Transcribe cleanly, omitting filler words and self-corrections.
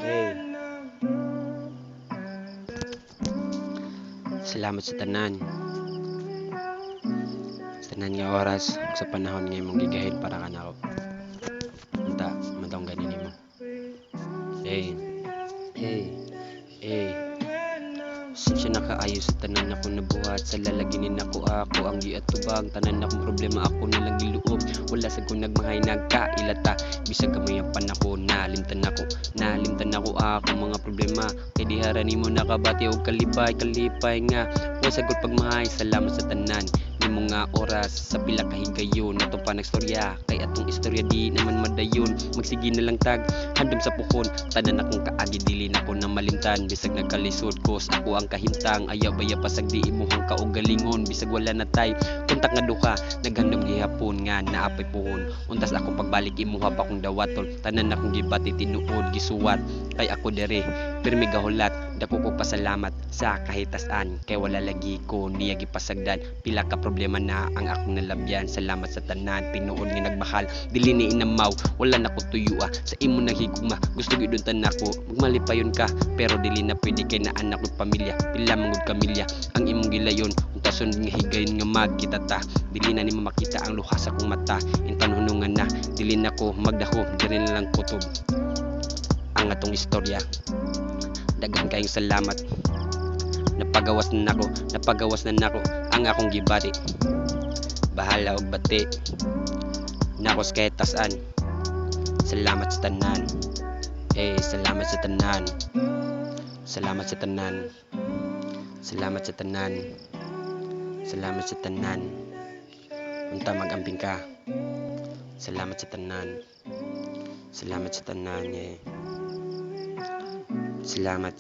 Hey, salamat sa tanan. Sa tanan nga oras sa panahon nga imong gigahil para kanako. Unta, matong ganin nimo. Hey, hey, hey. Siya nakaayo sa tanan ako nabuhat sa lalaginin ako ang giatubang tanan akong problema ako nalang giluob wala sa kung nagmahay nagkailata bisag gamay ang panahon nalimtan ako ako mga problema kay dihara nimo nakabati og kalipay nga wa sagol pagmahay salamat sa tanan nimo nga oras sa pila ka higayon nato pa nagstorya kay atong istorya di naman madayon magsige na lang tag handom sa pukon tanan akong kaagi dili nako na malimtan bisag nagkalisod kos ako ang kahimtang ayaw baya pasag di imuhang kaugalingon bisag wala na tay kontak nga duha naghandom gihapon nga naapay puhon untas ako pagbalik imuha pa kong dawatol tanan akong gibati tinuod gisuwat kay ako dere pirmi gahulat dako ko pasalamat sa kahitasan kay wala lagi ko niya gipasagdan pila ka problema na ang akong nalabyan salamat sa tanan pinuod nga nagbahal dili ni inamaw wala na ko tuyua sa imo naghigugma gusto gyud tanan nako magmalipayon ka pero dili na pwede kay na anak ug pamilya pila mangud kamilya ang imong gilayon utason nga higayon nga magkita ta dili na nimo makita ang luha sa akong mata intan hunungan na dili na ko magdako diri na lang kutob ang atong istorya daghan kayong salamat napagawas na nako ang akong gibati bahala og bati nako sa kahit tasan salamat sa tanan salamat sa tanan salamat sa tanan salamat sa tanan salamat sa tanan unta magamping ka salamat sa tanan salamat sa tanan salamat